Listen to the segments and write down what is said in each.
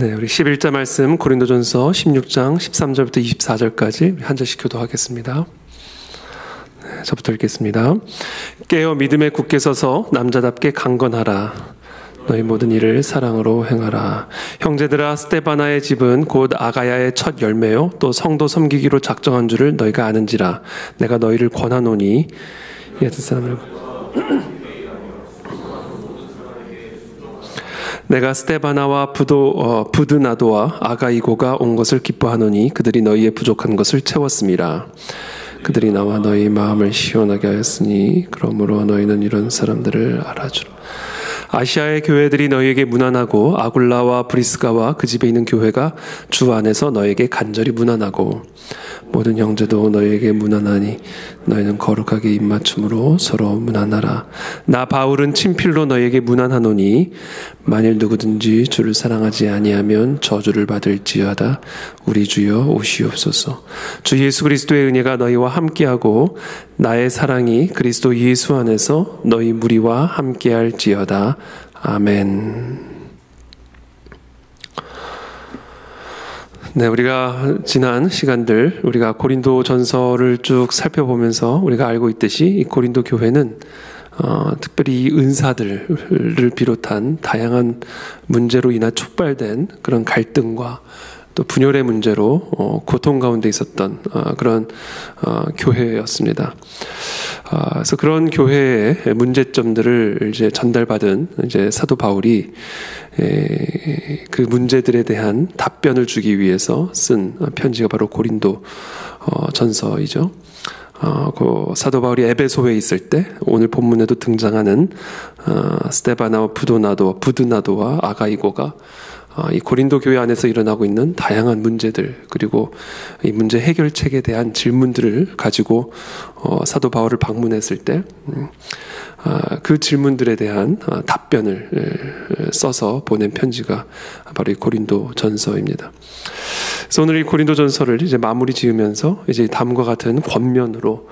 네, 우리 11자 말씀 고린도전서 16장 13절부터 24절까지 한 절씩 교도하겠습니다. 네, 저부터 읽겠습니다. 깨어 믿음에 굳게 서서 남자답게 강건하라. 너희 모든 일을 사랑으로 행하라. 형제들아, 스데바나의 집은 곧 아가야의 첫 열매요 또 성도 섬기기로 작정한 줄을 너희가 아는지라. 내가 너희를 권하노니 옛 사람을 내가 스데바나와 부드나도와 아가이고가 온 것을 기뻐하노니 그들이 너희의 부족한 것을 채웠음이라. 그들이 나와 너희 마음을 시원하게 하였으니 그러므로 너희는 이런 사람들을 알아주라. 아시아의 교회들이 너희에게 문안하고 아굴라와 브리스가와 그 집에 있는 교회가 주 안에서 너희에게 간절히 문안하고 모든 형제도 너희에게 문안하니 너희는 거룩하게 입맞춤으로 서로 문안하라. 나 바울은 친필로 너희에게 문안하노니 만일 누구든지 주를 사랑하지 아니하면 저주를 받을지어다. 우리 주여 오시옵소서. 주 예수 그리스도의 은혜가 너희와 함께하고 나의 사랑이 그리스도 예수 안에서 너희 무리와 함께할지어다. 아멘. 네, 우리가 지난 시간들 우리가 고린도 전서를 쭉 살펴보면서 우리가 알고 있듯이 이 고린도 교회는 특별히 이 은사들을 비롯한 다양한 문제로 인해 촉발된 그런 갈등과 또 분열의 문제로 고통 가운데 있었던 그런 교회였습니다. 그래서 그런 교회의 문제점들을 이제 전달받은 이제 사도 바울이 그 문제들에 대한 답변을 주기 위해서 쓴 편지가 바로 고린도 전서이죠. 그 사도 바울이 에베소에 있을 때 오늘 본문에도 등장하는 스데바나와 부드나도와 아가이고가 이 고린도 교회 안에서 일어나고 있는 다양한 문제들 그리고 이 문제 해결책에 대한 질문들을 가지고 사도 바울을 방문했을 때 그 질문들에 대한 답변을 써서 보낸 편지가 바로 이 고린도 전서입니다. 그래서 오늘 이 고린도 전서를 이제 마무리 지으면서 이제 다음과 같은 권면으로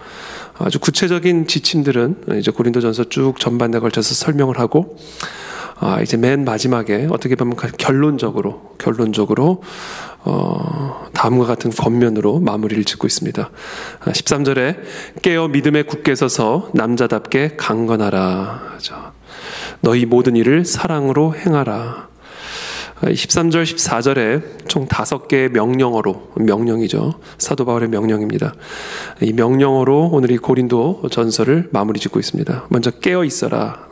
아주 구체적인 지침들은 이제 고린도 전서 쭉 전반에 걸쳐서 설명을 하고 이제 맨 마지막에 어떻게 보면 결론적으로 다음과 같은 권면으로 마무리를 짓고 있습니다. 13절에 깨어 믿음에 굳게 서서 남자답게 강건하라. 너희 모든 일을 사랑으로 행하라. 13절, 14절에 총 5개의 명령이죠. 사도 바울의 명령입니다. 이 명령어로 오늘 이 고린도 전서를 마무리 짓고 있습니다. 먼저 깨어 있어라.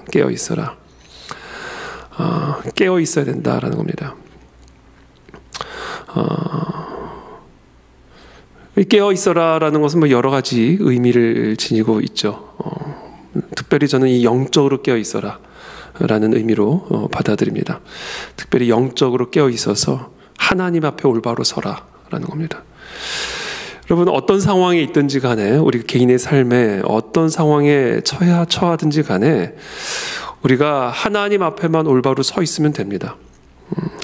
깨어 있어야 된다라는 겁니다. 깨어 있어라라는 것은 뭐 여러 가지 의미를 지니고 있죠. 특별히 저는 이 영적으로 깨어 있어라라는 의미로 받아들입니다. 특별히 영적으로 깨어 있어서 하나님 앞에 올바로 서라라는 겁니다. 여러분, 어떤 상황에 있든지 간에 우리 개인의 삶에 어떤 상황에 처하든지 간에 우리가 하나님 앞에만 올바로 서 있으면 됩니다.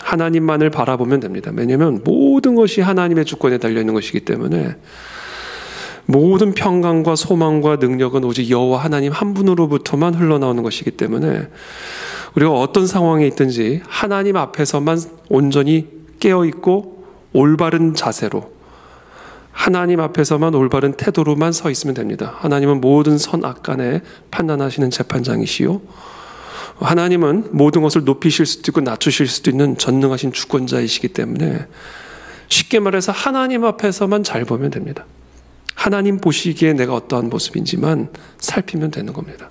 하나님만을 바라보면 됩니다. 왜냐하면 모든 것이 하나님의 주권에 달려있는 것이기 때문에 모든 평강과 소망과 능력은 오직 여호와 하나님 한 분으로부터만 흘러나오는 것이기 때문에 우리가 어떤 상황에 있든지 하나님 앞에서만 온전히 깨어있고 올바른 자세로 하나님 앞에서만 올바른 태도로만 서 있으면 됩니다. 하나님은 모든 선악간에 판단하시는 재판장이시요 하나님은 모든 것을 높이실 수도 있고 낮추실 수도 있는 전능하신 주권자이시기 때문에 쉽게 말해서 하나님 앞에서만 잘 보면 됩니다. 하나님 보시기에 내가 어떠한 모습인지만 살피면 되는 겁니다.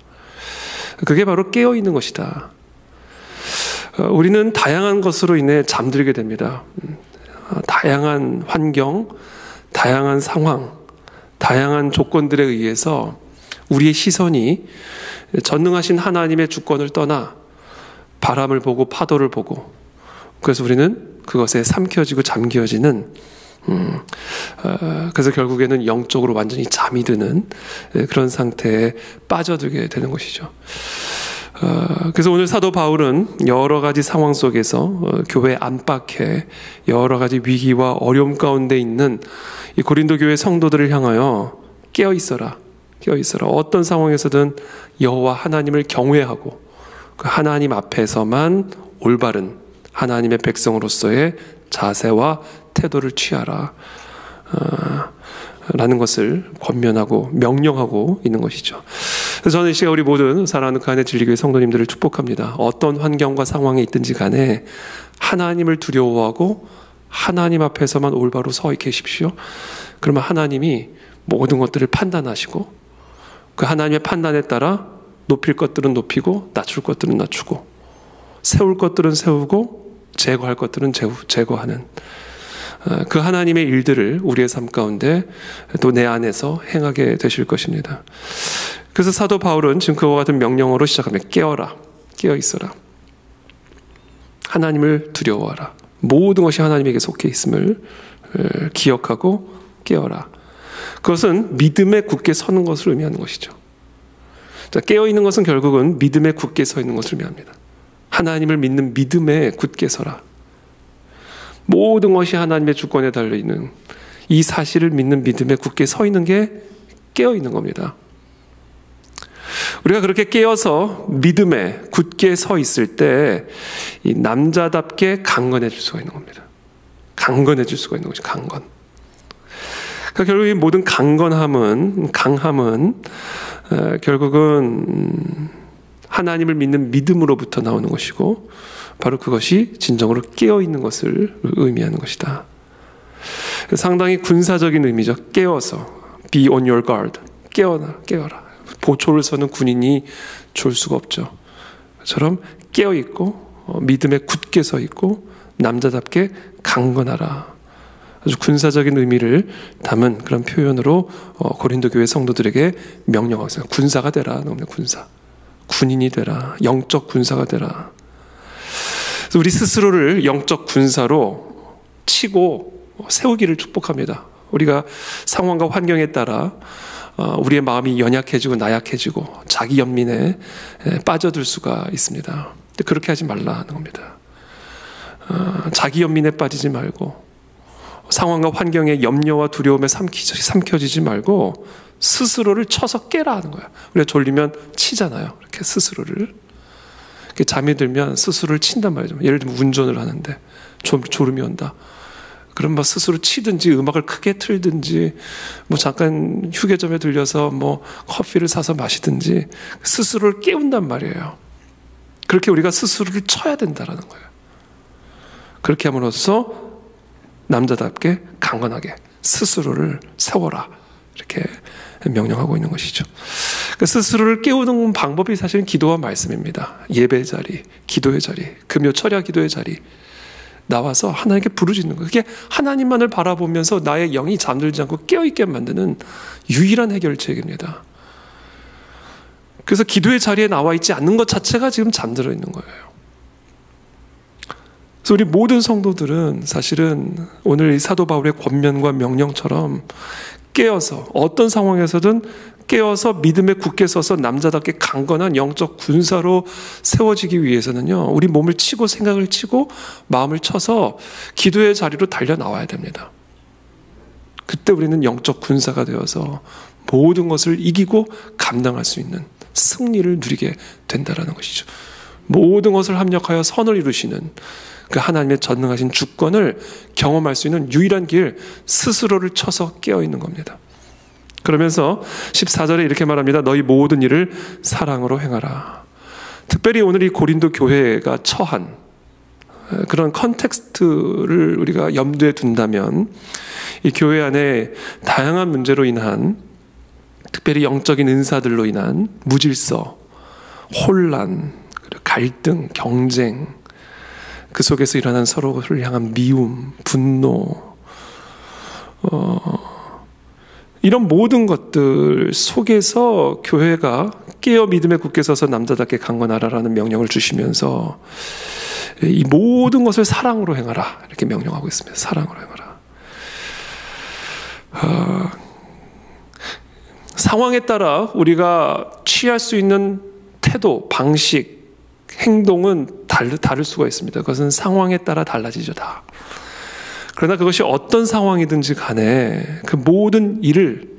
그게 바로 깨어있는 것이다. 우리는 다양한 것으로 인해 잠들게 됩니다. 다양한 환경, 다양한 상황, 다양한 조건들에 의해서 우리의 시선이 전능하신 하나님의 주권을 떠나 바람을 보고 파도를 보고 그래서 우리는 그것에 삼켜지고 잠겨지는 그래서 결국에는 영적으로 완전히 잠이 드는 그런 상태에 빠져들게 되는 것이죠. 그래서 오늘 사도 바울은 여러 가지 상황 속에서 교회 안팎에 여러 가지 위기와 어려움 가운데 있는 이 고린도 교회 성도들을 향하여 깨어 있어라. 어떤 상황에서든 여호와 하나님을 경외하고 그 하나님 앞에서만 올바른 하나님의 백성으로서의 자세와 태도를 취하라 라는 것을 권면하고 명령하고 있는 것이죠. 그래서 저는 이 시간 우리 모든 사랑하는 그 안에 진리교회 성도님들을 축복합니다. 어떤 환경과 상황에 있든지 간에 하나님을 두려워하고 하나님 앞에서만 올바로 서 계십시오. 그러면 하나님이 모든 것들을 판단하시고 그 하나님의 판단에 따라 높일 것들은 높이고 낮출 것들은 낮추고 세울 것들은 세우고 제거할 것들은 제거하는 그 하나님의 일들을 우리의 삶 가운데 또 내 안에서 행하게 되실 것입니다. 그래서 사도 바울은 지금 그와 같은 명령어로 시작합니다. 깨어라, 깨어 있어라. 하나님을 두려워하라. 모든 것이 하나님에게 속해 있음을 기억하고 깨어라. 그것은 믿음에 굳게 서는 것을 의미하는 것이죠. 자, 깨어있는 것은 결국은 믿음에 굳게 서 있는 것을 의미합니다. 하나님을 믿는 믿음에 굳게 서라. 모든 것이 하나님의 주권에 달려있는 이 사실을 믿는 믿음에 굳게 서 있는 게 깨어있는 겁니다. 우리가 그렇게 깨어서 믿음에 굳게 서 있을 때 이 남자답게 강건해질 수가 있는 겁니다. 강건해질 수가 있는 것이 강건. 그러니까 결국 이 모든 강함은 결국은 하나님을 믿는 믿음으로부터 나오는 것이고 바로 그것이 진정으로 깨어있는 것을 의미하는 것이다. 상당히 군사적인 의미죠. 깨어서 be on your guard. 깨어라. 보초를 서는 군인이 좋을 수가 없죠. 그처럼 깨어있고 믿음에 굳게 서 있고 남자답게 강건하라. 아주 군사적인 의미를 담은 그런 표현으로 고린도 교회 성도들에게 명령하고 있어요. 군사가 되라. 군사. 군인이 되라. 영적 군사가 되라. 그래서 우리 스스로를 영적 군사로 치고 세우기를 축복합니다. 우리가 상황과 환경에 따라 우리의 마음이 연약해지고 나약해지고 자기 연민에 빠져들 수가 있습니다. 근데 그렇게 하지 말라는 겁니다. 자기 연민에 빠지지 말고 상황과 환경의 염려와 두려움에 삼켜지지 말고 스스로를 쳐서 깨라 하는 거예요. 우리가 졸리면 치잖아요. 이렇게 스스로를. 잠이 들면 스스로를 친단 말이죠. 예를 들면 운전을 하는데 졸음이 온다. 그럼 뭐 스스로 치든지 음악을 크게 틀든지 뭐 잠깐 휴게점에 들려서 뭐 커피를 사서 마시든지 스스로를 깨운단 말이에요. 그렇게 우리가 스스로를 쳐야 된다라는 거예요. 그렇게 함으로써 남자답게 강건하게 스스로를 세워라 이렇게 명령하고 있는 것이죠. 스스로를 깨우는 방법이 사실은 기도와 말씀입니다. 예배 자리, 기도의 자리, 금요 철야 기도의 자리 나와서 하나님께 부르짖는 거예요. 그게 하나님만을 바라보면서 나의 영이 잠들지 않고 깨어있게 만드는 유일한 해결책입니다. 그래서 기도의 자리에 나와 있지 않는 것 자체가 지금 잠들어 있는 거예요. 그래서 우리 모든 성도들은 사실은 오늘 이 사도 바울의 권면과 명령처럼 깨어서 어떤 상황에서든 깨어서 믿음에 굳게 서서 남자답게 강건한 영적 군사로 세워지기 위해서는요, 우리 몸을 치고 생각을 치고 마음을 쳐서 기도의 자리로 달려 나와야 됩니다. 그때 우리는 영적 군사가 되어서 모든 것을 이기고 감당할 수 있는 승리를 누리게 된다는 것이죠. 모든 것을 합력하여 선을 이루시는 그 하나님의 전능하신 주권을 경험할 수 있는 유일한 길, 스스로를 쳐서 깨어있는 겁니다. 그러면서 14절에 이렇게 말합니다. 너희 모든 일을 사랑으로 행하라. 특별히 오늘 이 고린도 교회가 처한 그런 컨텍스트를 우리가 염두에 둔다면 이 교회 안에 다양한 문제로 인한, 특별히 영적인 은사들로 인한 무질서, 혼란, 갈등, 경쟁, 그 속에서 일어난 서로를 향한 미움, 분노, 이런 모든 것들 속에서 교회가 깨어 믿음에 굳게 서서 남자답게 강건하라라는 명령을 주시면서 이 모든 것을 사랑으로 행하라 이렇게 명령하고 있습니다. 사랑으로 행하라. 상황에 따라 우리가 취할 수 있는 태도, 방식, 행동은 다를 수가 있습니다. 그것은 상황에 따라 달라지죠, 다. 그러나 그것이 어떤 상황이든지 간에 그 모든 일을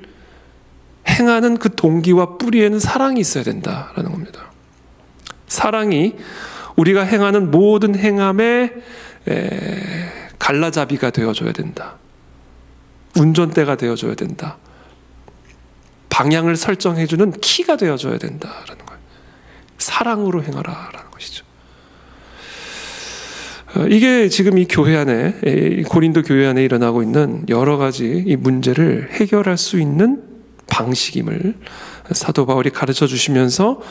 행하는 그 동기와 뿌리에는 사랑이 있어야 된다라는 겁니다. 사랑이 우리가 행하는 모든 행함의 갈라잡이가 되어줘야 된다. 운전대가 되어줘야 된다. 방향을 설정해주는 키가 되어줘야 된다라는 거예요. 사랑으로 행하라라는 것이죠. 이게 지금 이 교회 안에, 이 고린도 교회 안에 일어나고 있는 여러 가지 이 문제를 해결할 수 있는 방식임을 사도 바울이 가르쳐 주시면서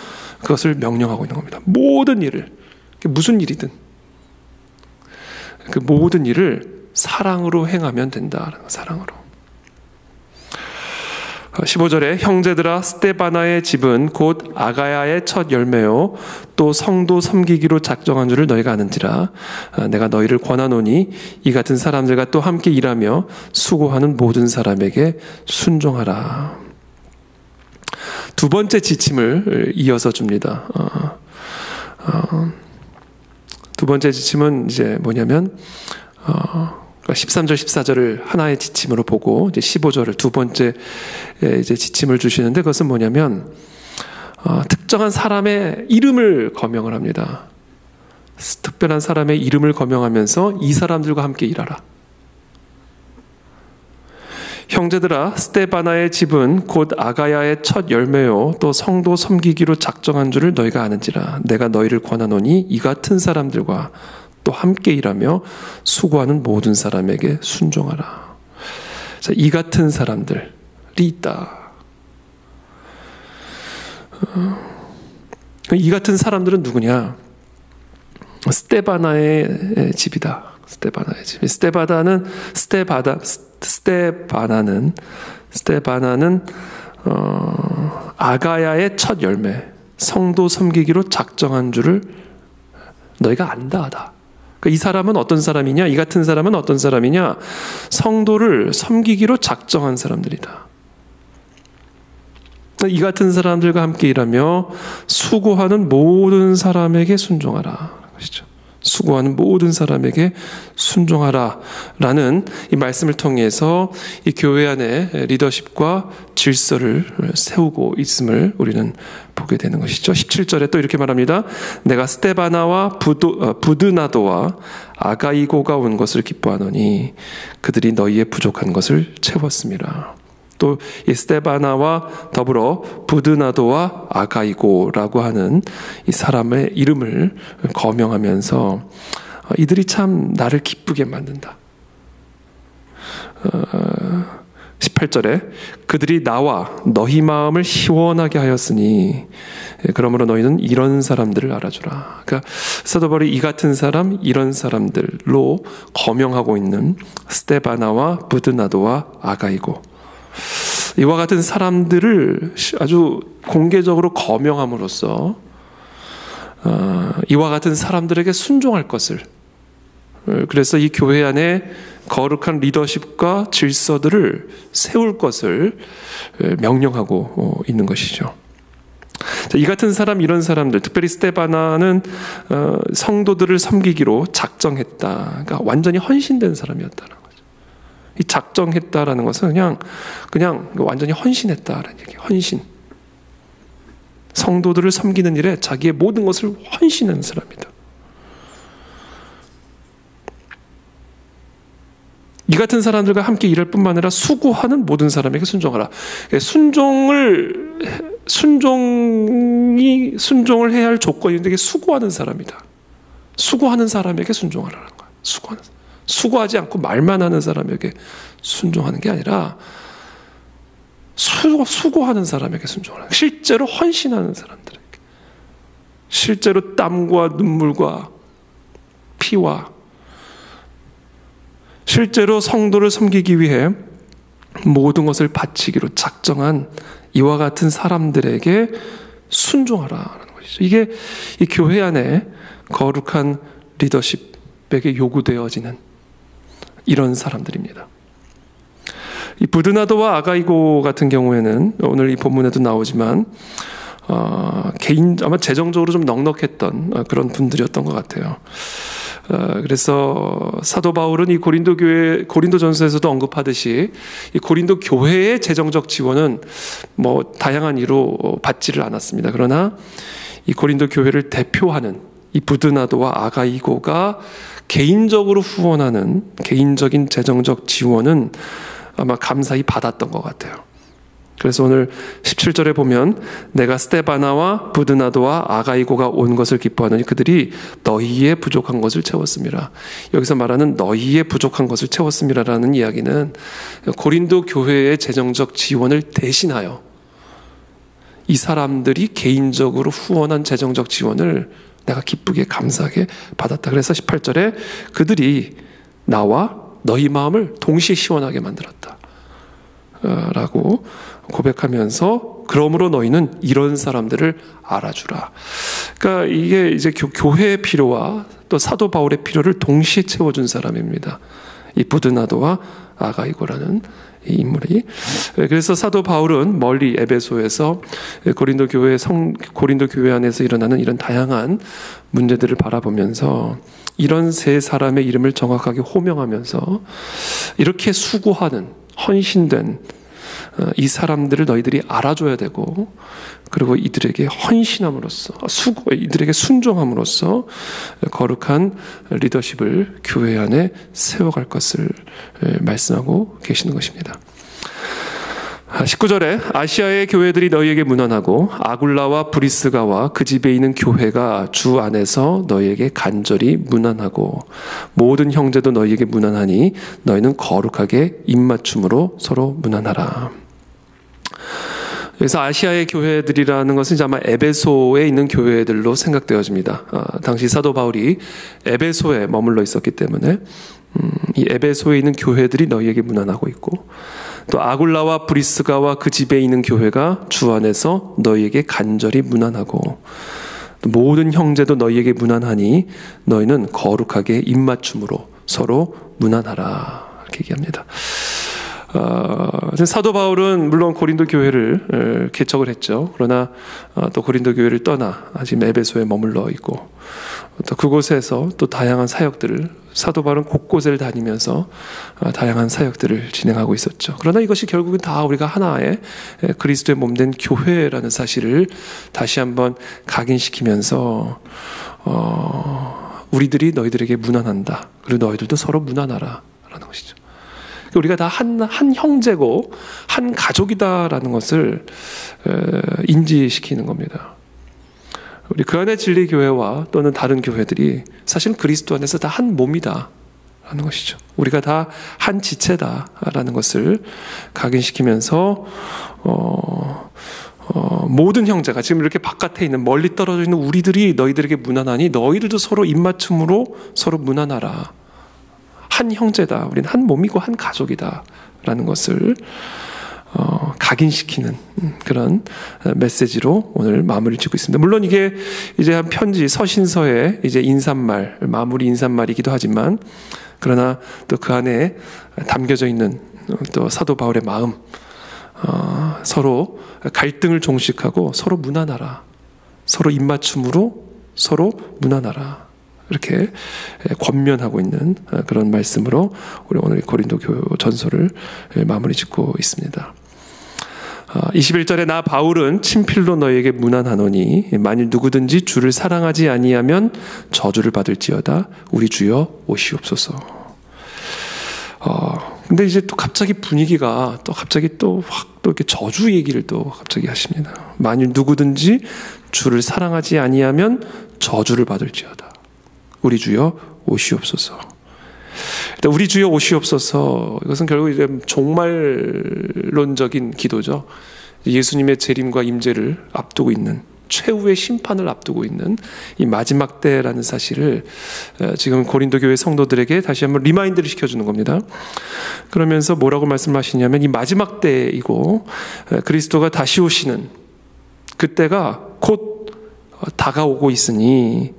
그것을 명령하고 있는 겁니다. 모든 일을, 무슨 일이든 그 모든 일을 사랑으로 행하면 된다. 사랑으로. 15절에 형제들아 스데바나의 집은 곧 아가야의 첫 열매요 또 성도 섬기기로 작정한 줄을 너희가 아는지라. 내가 너희를 권하노니 이 같은 사람들과 또 함께 일하며 수고하는 모든 사람에게 순종하라. 두 번째 지침을 이어서 줍니다. 두 번째 지침은 이제 뭐냐면 13절, 14절을 하나의 지침으로 보고 이제 15절을 두 번째 이제 지침을 주시는데 그것은 뭐냐면 특정한 사람의 이름을 거명을 합니다. 특별한 사람의 이름을 거명하면서 이 사람들과 함께 일하라. 형제들아 스데바나의 집은 곧 아가야의 첫 열매요 또 성도 섬기기로 작정한 줄을 너희가 아는지라. 내가 너희를 권하노니 이 같은 사람들과 또 함께 일하며 수고하는 모든 사람에게 순종하라. 자, 이 같은 사람들이 있다. 이 같은 사람들은 누구냐? 스데바나의 집이다. 스데바나의 집. 스데바나는 아가야의 첫 열매, 성도 섬기기로 작정한 줄을 너희가 안다 하다. 이 사람은 어떤 사람이냐? 이 같은 사람은 어떤 사람이냐? 성도를 섬기기로 작정한 사람들이다. 이 같은 사람들과 함께 일하며 수고하는 모든 사람에게 순종하라. 것이죠. 수고하는 모든 사람에게 순종하라 라는 이 말씀을 통해서 이 교회 안에 리더십과 질서를 세우고 있음을 우리는 보게 되는 것이죠. 17절에 또 이렇게 말합니다. 내가 스데바나와 부드나도와 아가이고가 온 것을 기뻐하노니 그들이 너희의 부족한 것을 채웠습니다. 또 이 스데바나와 더불어 부드나도와 아가이고라고 하는 이 사람의 이름을 거명하면서 이들이 참 나를 기쁘게 만든다. 18절에 그들이 나와 너희 마음을 시원하게 하였으니 그러므로 너희는 이런 사람들을 알아주라. 그러니까 사도 바울이 이 같은 사람, 이런 사람들로 거명하고 있는 스데바나와 부드나도와 아가이고, 이와 같은 사람들을 아주 공개적으로 거명함으로써 이와 같은 사람들에게 순종할 것을, 그래서 이 교회 안에 거룩한 리더십과 질서들을 세울 것을 명령하고 있는 것이죠. 이 같은 사람, 이런 사람들, 특별히 스데바나는 성도들을 섬기기로 작정했다. 그러니까 완전히 헌신된 사람이었다는 거죠. 이 작정했다라는 것은 그냥 완전히 헌신했다라는 얘기예요. 헌신. 성도들을 섬기는 일에 자기의 모든 것을 헌신하는 사람이다. 이 같은 사람들과 함께 일할 뿐만 아니라 수고하는 모든 사람에게 순종하라. 순종을 해야 할 조건인데 이게 수고하는 사람이다. 수고하는 사람에게 순종하라는 거야. 수고하지 않고 말만 하는 사람에게 순종하는 게 아니라 수고하는 사람에게 순종하라. 실제로 헌신하는 사람들에게, 실제로 땀과 눈물과 피와 실제로 성도를 섬기기 위해 모든 것을 바치기로 작정한 이와 같은 사람들에게 순종하라는 것이죠. 이게 이 교회 안에 거룩한 리더십에게 요구되어지는 이런 사람들입니다. 이 부드나도와 아가이고 같은 경우에는 오늘 이 본문에도 나오지만 아마 재정적으로 좀 넉넉했던 그런 분들이었던 것 같아요. 그래서 사도 바울은 이 고린도전서에서도 언급하듯이 이 고린도 교회의 재정적 지원은 다양한 이유로 받지를 않았습니다. 그러나 이 고린도 교회를 대표하는 이 부드나도와 아가이고가 개인적으로 후원하는 개인적인 재정적 지원은 아마 감사히 받았던 것 같아요. 그래서 오늘 17절에 보면 내가 스데바나와 부드나도와 아가이고가 온 것을 기뻐하노니 그들이 너희의 부족한 것을 채웠음이라. 여기서 말하는 너희의 부족한 것을 채웠음이라라는 이야기는 고린도 교회의 재정적 지원을 대신하여 이 사람들이 개인적으로 후원한 재정적 지원을 내가 기쁘게 감사하게 받았다. 그래서 18절에 그들이 나와 너희 마음을 동시에 시원하게 만들었다 라고 고백하면서 그러므로 너희는 이런 사람들을 알아주라. 그러니까 이게 이제 교회의 필요와 또 사도 바울의 필요를 동시에 채워준 사람입니다. 이 부드나도와 아가이고라는 이 인물이. 그래서 사도 바울은 멀리 에베소에서 고린도 교회 안에서 일어나는 이런 다양한 문제들을 바라보면서 이런 세 사람의 이름을 정확하게 호명하면서 이렇게 수고하는 헌신된 이 사람들을 너희들이 알아줘야 되고, 그리고 이들에게 헌신함으로써 이들에게 순종함으로써 거룩한 리더십을 교회 안에 세워갈 것을 말씀하고 계시는 것입니다. 19절에 아시아의 교회들이 너희에게 문안하고 아굴라와 브리스가와 그 집에 있는 교회가 주 안에서 너희에게 간절히 문안하고 모든 형제도 너희에게 문안하니 너희는 거룩하게 입맞춤으로 서로 문안하라. 그래서 아시아의 교회들이라는 것은 아마 에베소에 있는 교회들로 생각되어집니다. 당시 사도 바울이 에베소에 머물러 있었기 때문에 이 에베소에 있는 교회들이 너희에게 문안하고 있고, 또 아굴라와 브리스가와 그 집에 있는 교회가 주 안에서 너희에게 간절히 문안하고 모든 형제도 너희에게 문안하니 너희는 거룩하게 입맞춤으로 서로 문안하라. 이렇게 얘기합니다. 사도 바울은 물론 고린도 교회를 개척을 했죠. 그러나 또 고린도 교회를 떠나 지금 에베소에 머물러 있고, 또 그곳에서 또 다양한 사역들을, 사도 바울은 곳곳을 다니면서 다양한 사역들을 진행하고 있었죠. 그러나 이것이 결국은 다 우리가 하나의 그리스도의 몸된 교회라는 사실을 다시 한번 각인시키면서 우리들이 너희들에게 문안한다. 그리고 너희들도 서로 문안하라 라는 것이죠. 우리가 다 한 형제고 한 가족이다라는 것을 인지시키는 겁니다. 우리 그 안의 진리교회와 또는 다른 교회들이 사실 그리스도 안에서 다 한 몸이다 라는 것이죠. 우리가 다 한 지체다라는 것을 각인시키면서 모든 형제가 지금 이렇게 바깥에 있는 멀리 떨어져 있는 우리들이 너희들에게 문안하니 너희들도 서로 입맞춤으로 서로 문안하라. 한 형제다. 우리는 한 몸이고 한 가족이다 라는 것을 각인시키는 그런 메시지로 오늘 마무리를 짓고 있습니다. 물론 이게 이제 한 편지 서신서의 이제 인사말, 마무리 인사말이기도 하지만, 그러나 또 그 안에 담겨져 있는 또 사도 바울의 마음, 서로 갈등을 종식하고 서로 문안하라, 서로 입맞춤으로 서로 문안하라, 이렇게 권면하고 있는 그런 말씀으로 우리 오늘 고린도 교회 전서를 마무리 짓고 있습니다. 21절에 나 바울은 친필로 너희에게 문안하노니 만일 누구든지 주를 사랑하지 아니하면 저주를 받을지어다. 우리 주여 오시옵소서. 근데 이제 또 갑자기 분위기가 또 갑자기 또 확 또 이렇게 저주 얘기를 또 갑자기 하십니다. 만일 누구든지 주를 사랑하지 아니하면 저주를 받을지어다. 우리 주여 오시옵소서. 일단 우리 주여 오시옵소서, 이것은 결국 이제 종말론적인 기도죠. 예수님의 재림과 임재를 앞두고 있는, 최후의 심판을 앞두고 있는 이 마지막 때라는 사실을 지금 고린도 교회 성도들에게 다시 한번 리마인드를 시켜주는 겁니다. 그러면서 뭐라고 말씀하시냐면 이 마지막 때이고 그리스도가 다시 오시는 그때가 곧 다가오고 있으니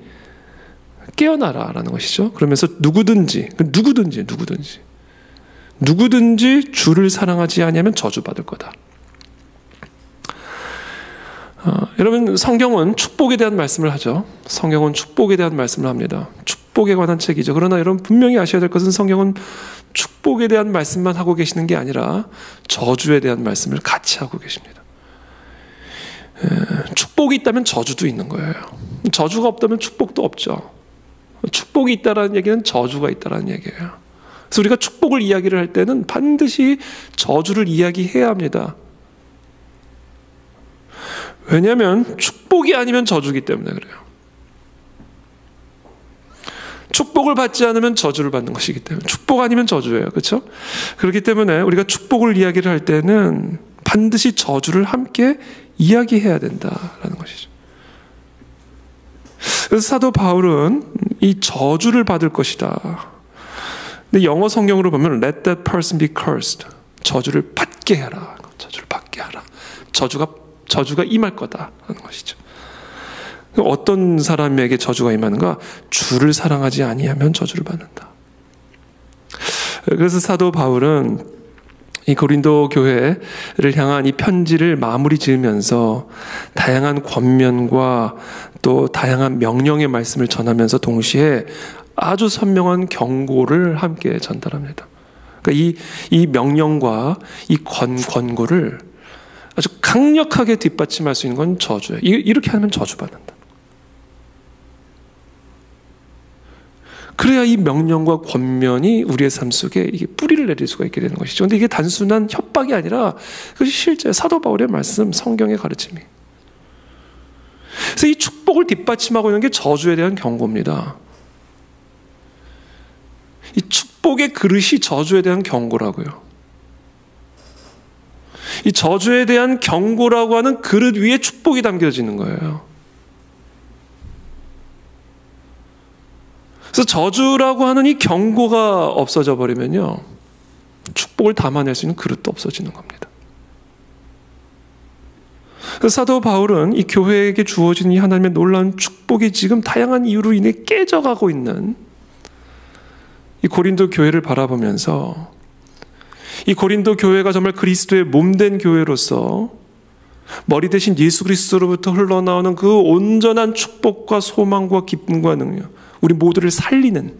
깨어나라라는 것이죠. 그러면서 누구든지 주를 사랑하지 아니하면 저주받을 거다. 여러분, 성경은 축복에 대한 말씀을 하죠. 성경은 축복에 대한 말씀을 합니다. 축복에 관한 책이죠. 그러나 여러분 분명히 아셔야 될 것은 성경은 축복에 대한 말씀만 하고 계시는 게 아니라 저주에 대한 말씀을 같이 하고 계십니다. 축복이 있다면 저주도 있는 거예요. 저주가 없다면 축복도 없죠. 축복이 있다라는 얘기는 저주가 있다라는 얘기예요. 그래서 우리가 축복을 이야기를 할 때는 반드시 저주를 이야기해야 합니다. 왜냐하면 축복이 아니면 저주기 때문에 그래요. 축복을 받지 않으면 저주를 받는 것이기 때문에, 축복 아니면 저주예요. 그렇죠? 그렇기 때문에 우리가 축복을 이야기를 할 때는 반드시 저주를 함께 이야기해야 된다라는 것이죠. 그래서 사도 바울은 이 저주를 받을 것이다. 근데 영어 성경으로 보면 let that person be cursed. 저주를 받게 하라. 저주를 받게 하라. 저주가 임할 거다라는 것이죠. 어떤 사람에게 저주가 임하는가? 주를 사랑하지 아니하면 저주를 받는다. 그래서 사도 바울은 이 고린도 교회를 향한 이 편지를 마무리 지으면서 다양한 권면과 또 다양한 명령의 말씀을 전하면서 동시에 아주 선명한 경고를 함께 전달합니다. 그러니까 이 명령과 이 권고를 아주 강력하게 뒷받침할 수 있는 건 저주예요. 이렇게 하면 저주받는다. 그래야 이 명령과 권면이 우리의 삶 속에 이게 뿌리를 내릴 수가 있게 되는 것이죠. 그런데 이게 단순한 협박이 아니라 그것이 실제 사도 바울의 말씀, 성경의 가르침이. 그래서 이 축복을 뒷받침하고 있는 게 저주에 대한 경고입니다. 이 축복의 그릇이 저주에 대한 경고라고요. 이 저주에 대한 경고라고 하는 그릇 위에 축복이 담겨지는 거예요. 그래서 저주라고 하는 이 경고가 없어져 버리면요, 축복을 담아낼 수 있는 그릇도 없어지는 겁니다. 그래서 사도 바울은 이 교회에게 주어진 이 하나님의 놀라운 축복이 지금 다양한 이유로 인해 깨져가고 있는 이 고린도 교회를 바라보면서 이 고린도 교회가 정말 그리스도의 몸된 교회로서 머리 대신 예수 그리스도로부터 흘러나오는 그 온전한 축복과 소망과 기쁨과 능력, 우리 모두를 살리는,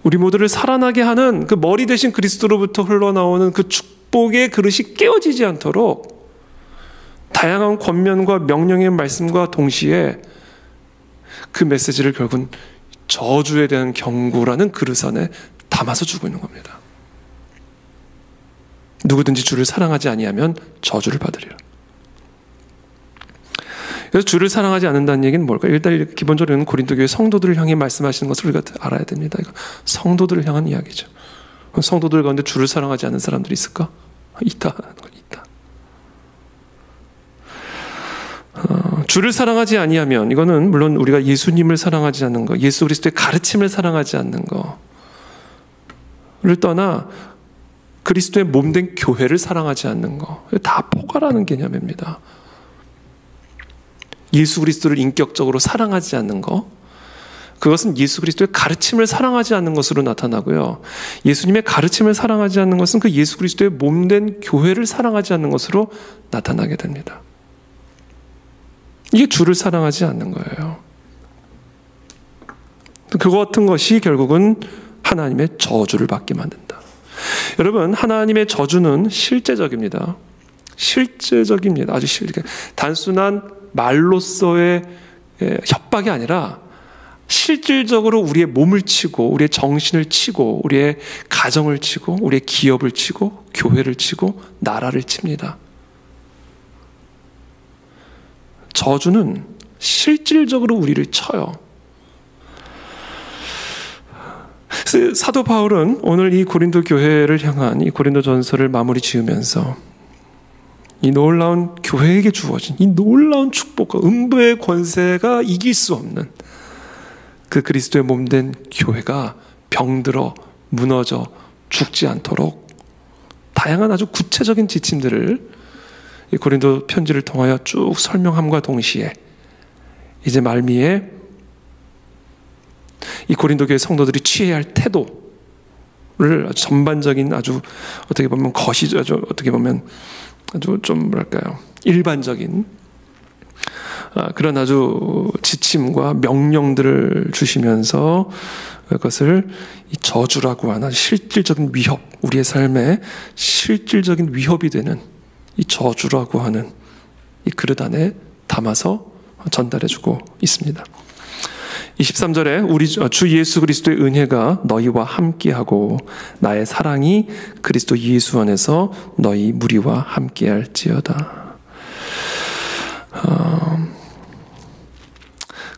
우리 모두를 살아나게 하는 그 머리 대신 그리스도로부터 흘러나오는 그 축복의 그릇이 깨어지지 않도록 다양한 권면과 명령의 말씀과 동시에 그 메시지를 결국은 저주에 대한 경고라는 그릇 안에 담아서 주고 있는 겁니다. 누구든지 주를 사랑하지 아니하면 저주를 받으리라. 그래서 주를 사랑하지 않는다는 얘기는 뭘까요? 일단 기본적으로는 고린도 교회 성도들을 향해 말씀하시는 것을 우리가 알아야 됩니다. 이거 성도들을 향한 이야기죠. 성도들 가운데 주를 사랑하지 않는 사람들이 있을까? 있다. 주를 사랑하지 아니하면, 이거는 물론 우리가 예수님을 사랑하지 않는 것, 예수 그리스도의 가르침을 사랑하지 않는 것을 떠나 그리스도의 몸된 교회를 사랑하지 않는 것, 다 포괄하는 개념입니다. 예수 그리스도를 인격적으로 사랑하지 않는 것, 그것은 예수 그리스도의 가르침을 사랑하지 않는 것으로 나타나고요. 예수님의 가르침을 사랑하지 않는 것은 그 예수 그리스도의 몸된 교회를 사랑하지 않는 것으로 나타나게 됩니다. 이게 주를 사랑하지 않는 거예요. 그거 같은 것이 결국은 하나님의 저주를 받게 만든다. 여러분, 하나님의 저주는 실제적입니다. 실제적입니다. 아주 단순한 말로서의 협박이 아니라 실질적으로 우리의 몸을 치고, 우리의 정신을 치고, 우리의 가정을 치고, 우리의 기업을 치고, 교회를 치고, 나라를 칩니다. 저주는 실질적으로 우리를 쳐요. 사도 바울은 오늘 이 고린도 교회를 향한 이 고린도전서를 마무리 지으면서 이 놀라운 교회에게 주어진 이 놀라운 축복과 음부의 권세가 이길 수 없는 그 그리스도의 몸된 교회가 병들어 무너져 죽지 않도록 다양한 아주 구체적인 지침들을 이 고린도 편지를 통하여 쭉 설명함과 동시에 이제 말미에 이 고린도 교회 성도들이 취해야 할 태도를 아주 전반적인, 아주 어떻게 보면 아주 어떻게 보면 아주 좀 뭐랄까요, 일반적인 그런 아주 지침과 명령들을 주시면서 그것을 이 저주라고 하는 실질적인 위협, 우리의 삶에 실질적인 위협이 되는 이 저주라고 하는 이 그릇 안에 담아서 전달해주고 있습니다. 23절에 우리 주 예수 그리스도의 은혜가 너희와 함께하고 나의 사랑이 그리스도 예수 안에서 너희 무리와 함께할지어다.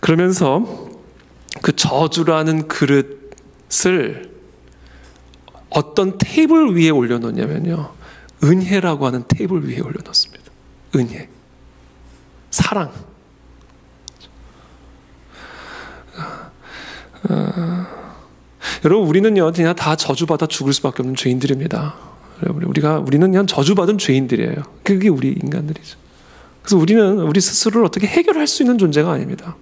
그러면서 그 저주라는 그릇을 어떤 테이블 위에 올려놓냐면요, 은혜라고 하는 테이블 위에 올려놓습니다. 은혜, 사랑. 여러분, 우리는요 그냥 다 저주받아 죽을 수밖에 없는 죄인들입니다. 우리는 그냥 저주받은 죄인들이에요. 그게 우리 인간들이죠. 그래서 우리는 우리 스스로를 어떻게 해결할 수 있는 존재가 아닙니다.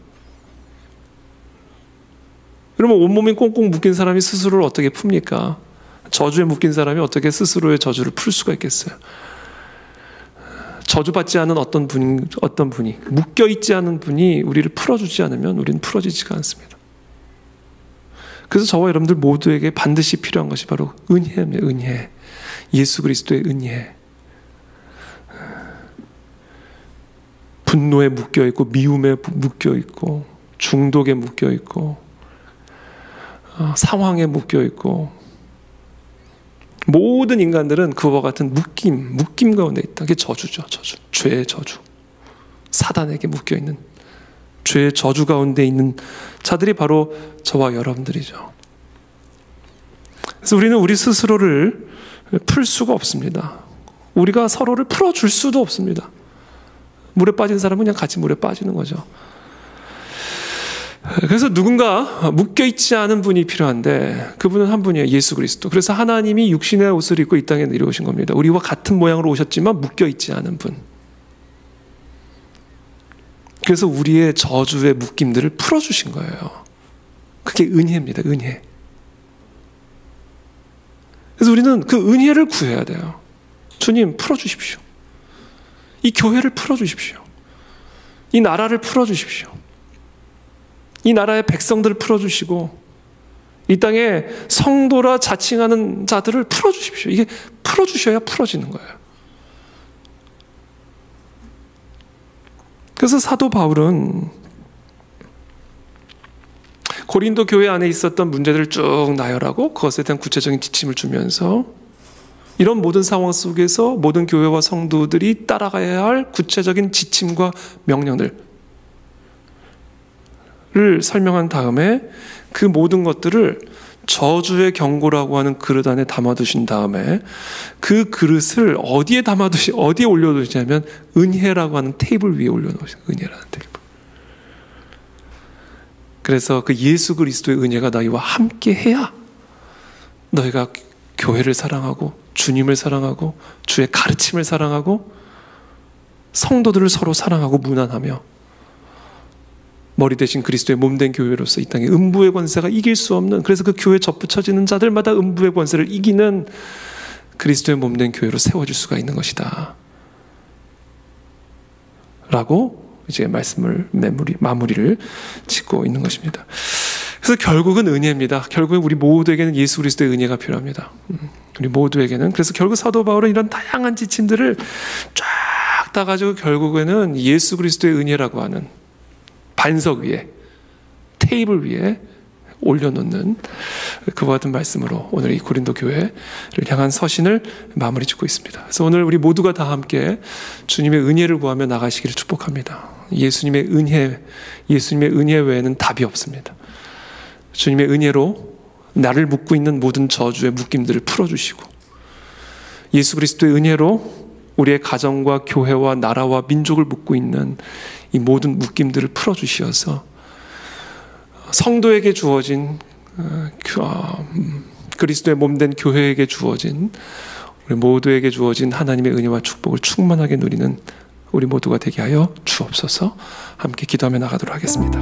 여러분, 온몸이 꽁꽁 묶인 사람이 스스로를 어떻게 풉니까? 저주에 묶인 사람이 어떻게 스스로의 저주를 풀 수가 있겠어요? 저주받지 않은 어떤 분이 묶여있지 않은 분이 우리를 풀어주지 않으면 우리는 풀어지지가 않습니다. 그래서 저와 여러분들 모두에게 반드시 필요한 것이 바로 은혜입니다. 은혜. 예수 그리스도의 은혜. 분노에 묶여있고 미움에 묶여있고 중독에 묶여있고 상황에 묶여있고 모든 인간들은 그와 같은 묶임 가운데 있다. 그게 저주죠. 저주. 죄의 저주. 사단에게 묶여있는 죄의 저주 가운데 있는 자들이 바로 저와 여러분들이죠. 그래서 우리는 우리 스스로를 풀 수가 없습니다. 우리가 서로를 풀어줄 수도 없습니다. 물에 빠진 사람은 그냥 같이 물에 빠지는 거죠. 그래서 누군가 묶여있지 않은 분이 필요한데 그분은 한 분이에요. 예수 그리스도. 그래서 하나님이 육신의 옷을 입고 이 땅에 내려오신 겁니다. 우리와 같은 모양으로 오셨지만 묶여있지 않은 분. 그래서 우리의 저주의 묶임들을 풀어주신 거예요. 그게 은혜입니다. 은혜. 그래서 우리는 그 은혜를 구해야 돼요. 주님, 풀어주십시오. 이 교회를 풀어주십시오. 이 나라를 풀어주십시오. 이 나라의 백성들을 풀어주시고 이 땅에 성도라 자칭하는 자들을 풀어주십시오. 이게 풀어주셔야 풀어지는 거예요. 그래서 사도 바울은 고린도 교회 안에 있었던 문제들을 쭉 나열하고 그것에 대한 구체적인 지침을 주면서 이런 모든 상황 속에서 모든 교회와 성도들이 따라가야 할 구체적인 지침과 명령들을 설명한 다음에 그 모든 것들을 저주의 경고라고 하는 그릇 안에 담아두신 다음에 그 그릇을 어디에 올려두시냐면 은혜라고 하는 테이블 위에 올려놓으신 은혜라는 테이블. 그래서 그 예수 그리스도의 은혜가 너희와 함께 해야 너희가 교회를 사랑하고 주님을 사랑하고 주의 가르침을 사랑하고 성도들을 서로 사랑하고 문안하며 머리 대신 그리스도의 몸된 교회로서 이 땅에 음부의 권세가 이길 수 없는, 그래서 그 교회에 접붙여지는 자들마다 음부의 권세를 이기는 그리스도의 몸된 교회로 세워질 수가 있는 것이다 라고 이제 말씀을 마무리를 짓고 있는 것입니다. 그래서 결국은 은혜입니다. 결국은 우리 모두에게는 예수 그리스도의 은혜가 필요합니다. 우리 모두에게는. 그래서 결국 사도 바울은 이런 다양한 지침들을 쫙 따가지고 결국에는 예수 그리스도의 은혜라고 하는 반석 위에, 테이블 위에 올려놓는 그와 같은 말씀으로 오늘 이 고린도 교회를 향한 서신을 마무리 짓고 있습니다. 그래서 오늘 우리 모두가 다 함께 주님의 은혜를 구하며 나가시기를 축복합니다. 예수님의 은혜 외에는 답이 없습니다. 주님의 은혜로 나를 묶고 있는 모든 저주의 묶임들을 풀어주시고 예수 그리스도의 은혜로 우리의 가정과 교회와 나라와 민족을 묶고 있는 이 모든 묶임들을 풀어주시어서 성도에게 주어진 그리스도의 몸된 교회에게 주어진 우리 모두에게 주어진 하나님의 은혜와 축복을 충만하게 누리는 우리 모두가 되게 하여 주옵소서. 함께 기도하며 나가도록 하겠습니다.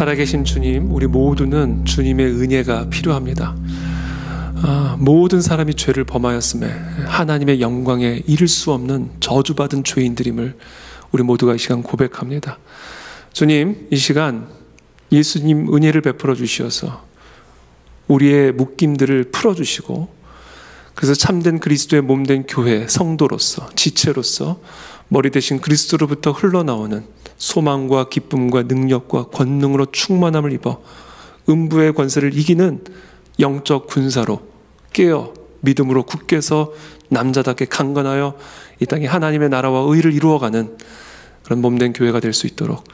살아계신 주님, 우리 모두는 주님의 은혜가 필요합니다. 모든 사람이 죄를 범하였음에 하나님의 영광에 이를 수 없는 저주받은 죄인들임을 우리 모두가 이 시간 고백합니다. 주님, 이 시간 예수님 은혜를 베풀어 주시어서 우리의 묶임들을 풀어주시고, 그래서 참된 그리스도의 몸된 교회 성도로서, 지체로서 머리 대신 그리스도로부터 흘러나오는 소망과 기쁨과 능력과 권능으로 충만함을 입어 음부의 권세를 이기는 영적 군사로 깨어 믿음으로 굳게서 남자답게 강건하여 이 땅에 하나님의 나라와 의를 이루어가는 그런 몸된 교회가 될 수 있도록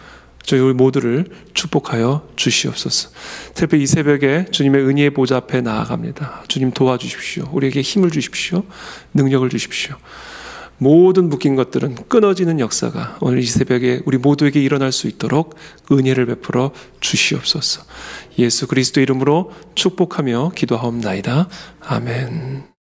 저희 모두를 축복하여 주시옵소서. 특별히 이 새벽에 주님의 은혜의 보좌 앞에 나아갑니다. 주님 도와주십시오. 우리에게 힘을 주십시오. 능력을 주십시오. 모든 묶인 것들은 끊어지는 역사가 오늘 이 새벽에 우리 모두에게 일어날 수 있도록 은혜를 베풀어 주시옵소서. 예수 그리스도 이름으로 축복하며 기도하옵나이다. 아멘.